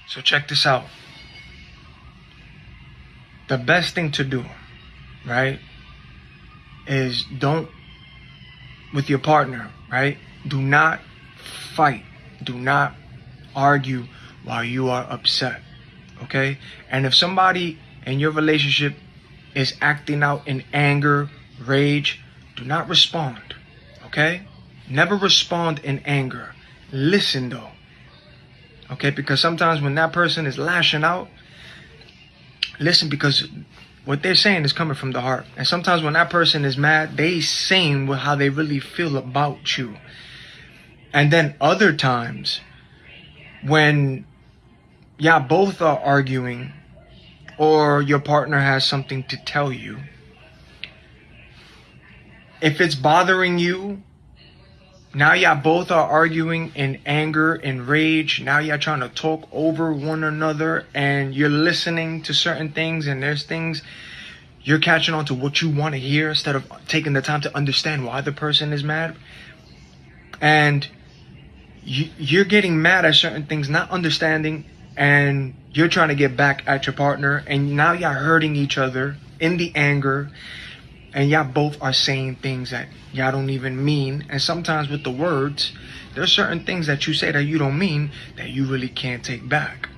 So check this out. The best thing to do, right, is with your partner, right? Do not fight. Do not argue while you are upset, okay? And if somebody in your relationship is acting out in anger, rage, do not respond, okay? Never respond in anger. Listen though, okay? Because sometimes when that person is lashing out, listen, because what they're saying is coming from the heart. And sometimes when that person is mad, they saying how they really feel about you. And then other times when y'all both are arguing or your partner has something to tell you, if it's bothering you, now y'all both are arguing in anger and rage. Now y'all trying to talk over one another and you're listening to certain things, and there's things you're catching on to what you want to hear instead of taking the time to understand why the person is mad. And you're getting mad at certain things, not understanding, and you're trying to get back at your partner, and now y'all hurting each other in the anger. And y'all both are saying things that y'all don't even mean. And sometimes with the words, there's certain things that you say that you don't mean that you really can't take back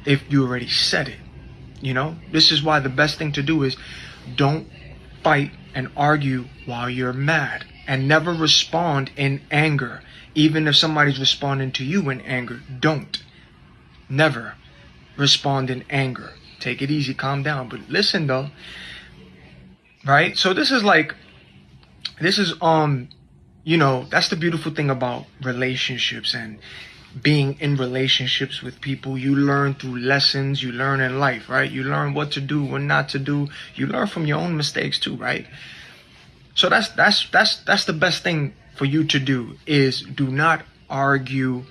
if you already said it. You know, this is why the best thing to do is don't fight and argue while you're mad, and never respond in anger. Even if somebody's responding to you in anger, don't. Never respond in anger. Take it easy, calm down. But listen though. Right? So this is you know, that's the beautiful thing about relationships and being in relationships with people. You learn through lessons you learn in life, right? You learn what to do, what not to do. You learn from your own mistakes too, right? So that's the best thing for you to do, is do not argue.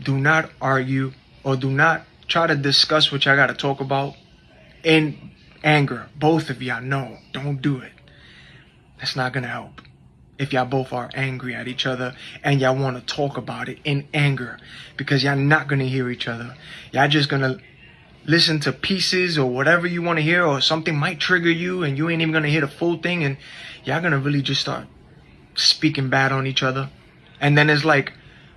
Do not argue, or do not try to discuss what y'all got to talk about in anger. Both of y'all know, don't do it. That's not gonna help. If y'all both are angry at each other and y'all want to talk about it in anger, because y'all not gonna hear each other. Y'all just gonna listen to pieces or whatever you want to hear, or something might trigger you and you ain't even gonna hear the full thing, and y'all gonna really just start speaking bad on each other. And then it's like,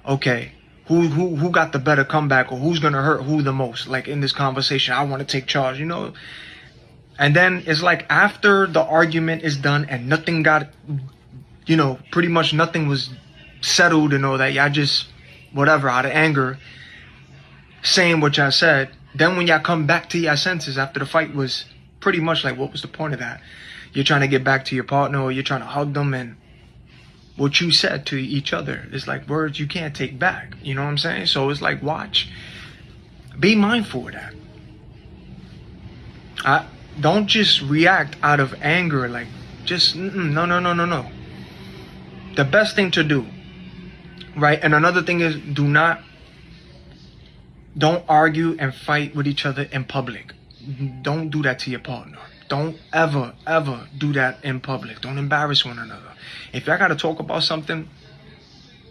okay, who got the better comeback, or who's gonna hurt who the most? Like in this conversation, I want to take charge, you know. And then it's like after the argument is done and nothing got, you know, pretty much nothing was settled and all that, y'all just, whatever, out of anger, saying what y'all said. Then when y'all come back to your senses after the fight was pretty much like, what was the point of that? You're trying to get back to your partner, or you're trying to hug them, and what you said to each other is like words you can't take back. You know what I'm saying? So it's like, watch. Be mindful of that. Don't just react out of anger, like just no. The best thing to do, right? And another thing is, don't argue and fight with each other in public. Don't do that to your partner. Don't ever do that in public. Don't embarrass one another. If y'all gotta talk about something,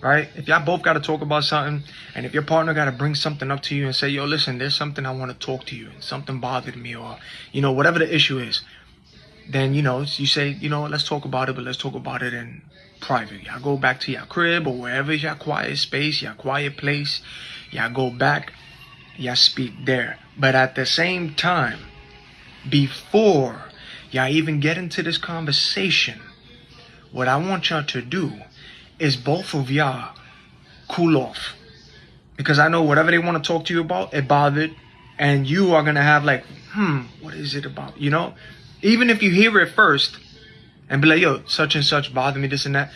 right? If y'all both gotta talk about something, and if your partner gotta bring something up to you and say, yo, listen, there's something I want to talk to you, and something bothered me, or, you know, whatever the issue is, then, you know, you say, you know what, let's talk about it, but let's talk about it in private. Y'all go back to your crib, or wherever is your quiet space, your quiet place. Y'all go back, y'all speak there. But at the same time, before y'all even get into this conversation, what I want y'all to do is both of y'all cool off. Because I know whatever they want to talk to you about, it bothered. And you are going to have like, what is it about? You know, even if you hear it first and be like, yo, such and such bothered me, this and that.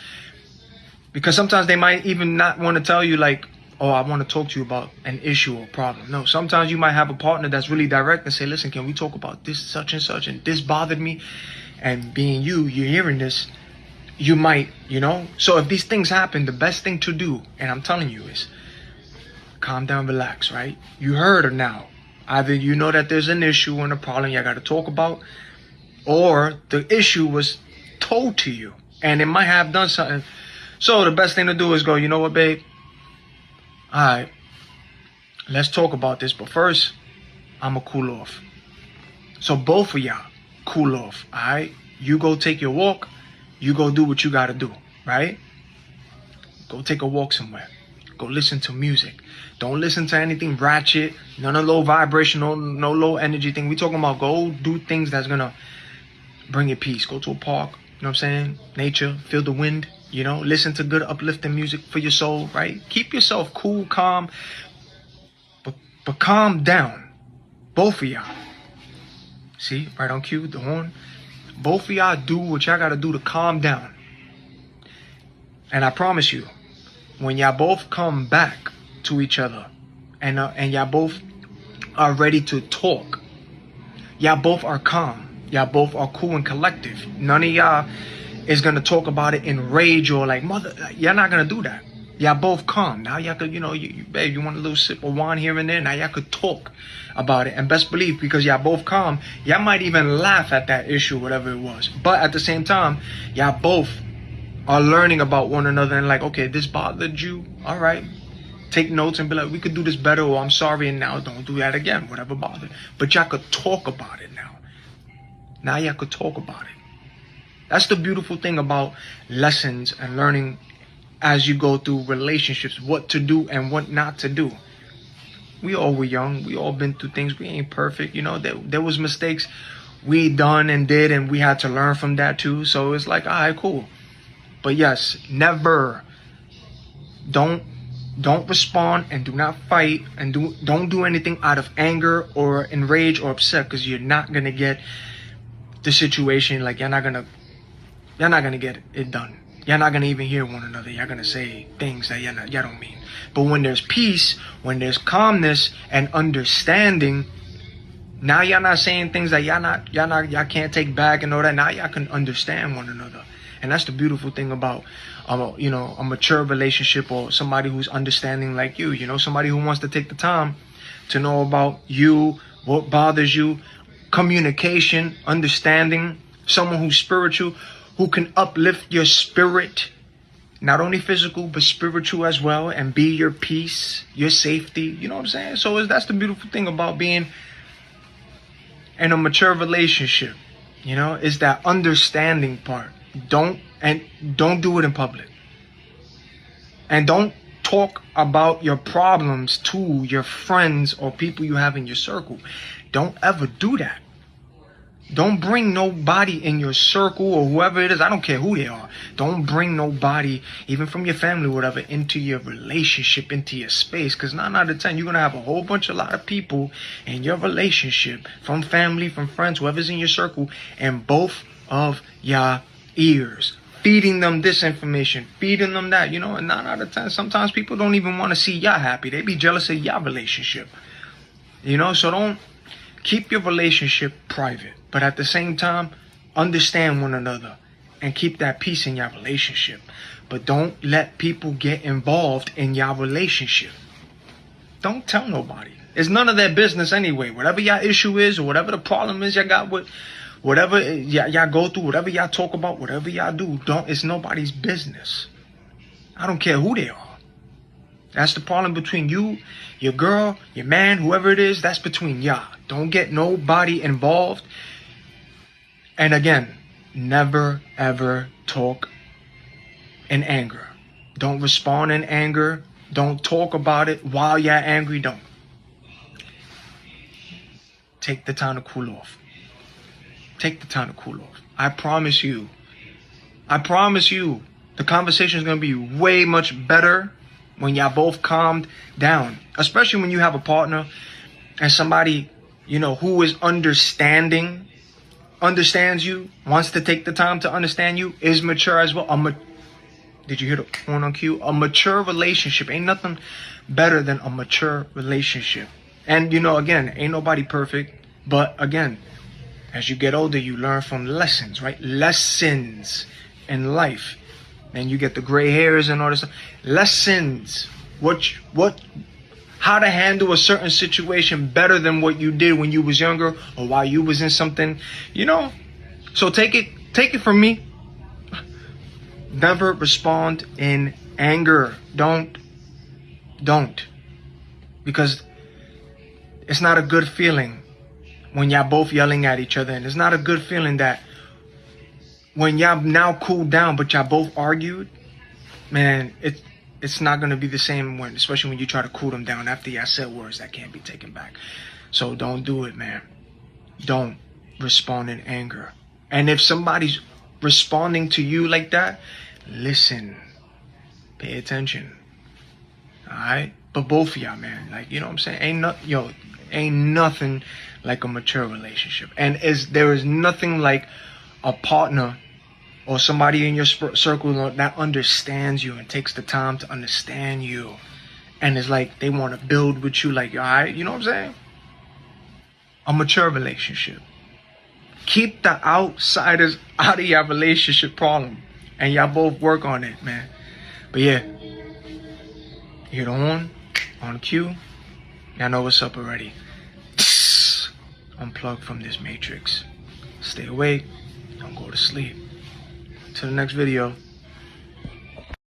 Because sometimes they might even not want to tell you like, oh, I want to talk to you about an issue or problem. No, sometimes you might have a partner that's really direct and say, listen, can we talk about this such and such, and this bothered me? And being you're hearing this, you might, you know. So if these things happen, the best thing to do, and I'm telling you, is calm down, relax, right? You heard her now. Either you know that there's an issue and a problem you got to talk about, or the issue was told to you and it might have done something. So the best thing to do is go, you know what, babe? All right, Let's talk about this. But first, I'ma cool off. So both of y'all cool off. All right. You go take your walk. You go do what you gotta do. Right. Go take a walk somewhere. Go listen to music. Don't listen to anything ratchet. None of low vibration. No low energy thing. We talking about go do things that's gonna bring you peace. Go to a park. You know what I'm saying? Nature. Feel the wind. You know. Listen to good uplifting music for your soul. Right. Keep yourself cool, calm. But calm down. Both of y'all. See? Right on cue. The horn. Both of y'all do what y'all gotta do to calm down. And I promise you, when y'all both come back to each other and y'all both are ready to talk, y'all both are calm. Y'all both are cool and collective. None of y'all is going to talk about it in rage or like, mother, y'all not going to do that. Y'all both calm. Now y'all could, babe, you want a little sip of wine here and there? Now y'all could talk about it. And best believe, because y'all both calm, y'all might even laugh at that issue, whatever it was. But at the same time, y'all both are learning about one another and like, okay, this bothered you. All right. Take notes and be like, we could do this better, or I'm sorry, and now don't do that again, whatever bothered. But y'all could talk about it now. Now y'all could talk about it. That's the beautiful thing about lessons and learning as you go through relationships, what to do and what not to do. We all were young. We all been through things. We ain't perfect. There was mistakes we done and did, and we had to learn from that too. So it's like, all right, cool. But yes, never, don't respond and do not fight and don't do anything out of anger or enrage or upset, because you're not gonna get the situation. Like you're not gonna get it done. You're not gonna even hear one another. You're gonna say things that y'all don't mean. But when there's peace, when there's calmness and understanding, now y'all not saying things that y'all can't take back and all that. Now y'all can understand one another. And that's the beautiful thing about, a mature relationship, or somebody who's understanding like you, somebody who wants to take the time to know about you, what bothers you, communication, understanding, someone who's spiritual, who can uplift your spirit, not only physical, but spiritual as well, and be your peace, your safety. You know what I'm saying? So that's the beautiful thing about being in a mature relationship, is that understanding part. Don't do it in public. And don't talk about your problems to your friends or people you have in your circle. Don't ever do that. Don't bring nobody in your circle or whoever it is. I don't care who they are. Don't bring nobody, even from your family or whatever, into your relationship, into your space. Because 9 out of 10, you're going to have a lot of people in your relationship, from family, from friends, whoever's in your circle, and both of y'all ears, feeding them this information, feeding them that, and 9 out of 10, sometimes people don't even want to see y'all happy. They be jealous of y'all relationship, so don't keep your relationship private, but at the same time, understand one another and keep that peace in your relationship. But don't let people get involved in your relationship. Don't tell nobody. It's none of their business anyway. Whatever your issue is, or whatever the problem is y'all got with, whatever y'all go through, whatever y'all talk about, whatever y'all do, it's nobody's business. I don't care who they are. That's the problem between you, your girl, your man, whoever it is. That's between y'all. Don't get nobody involved. And again, never ever talk in anger. Don't respond in anger. Don't talk about it while you're angry. Don't. Take the time to cool off. Take the time to cool off. I promise you, the conversation is going to be way much better when y'all both calmed down. Especially when you have a partner and somebody, who is understands you, wants to take the time to understand you, is mature as well. Did you hear the horn on cue? A mature relationship. Ain't nothing better than a mature relationship. And, again, ain't nobody perfect. But, again, as you get older, you learn from lessons, right? Lessons in life. And you get the gray hairs and all this stuff. Lessons. How to handle a certain situation better than what you did when you was younger or while you was in something, So take it from me. Never respond in anger. Don't. Because it's not a good feeling when y'all both yelling at each other. And it's not a good feeling that when y'all now cooled down, but y'all both argued, man, it's not going to be the same when, especially when you try to cool them down after y'all said words that can't be taken back. So don't do it, man. Don't respond in anger. And if somebody's responding to you like that, listen, pay attention. All right? But both of y'all, man, like, you know what I'm saying? Ain't nothing like a mature relationship. And there is nothing like a partner or somebody in your circle that understands you and takes the time to understand you. And it's like they want to build with you, like, all right, you know what I'm saying? A mature relationship. Keep the outsiders out of your relationship problem. And y'all both work on it, man. But yeah, hit on cue. Y'all know what's up already. Unplug from this matrix. Stay awake. Don't go to sleep. Till the next video.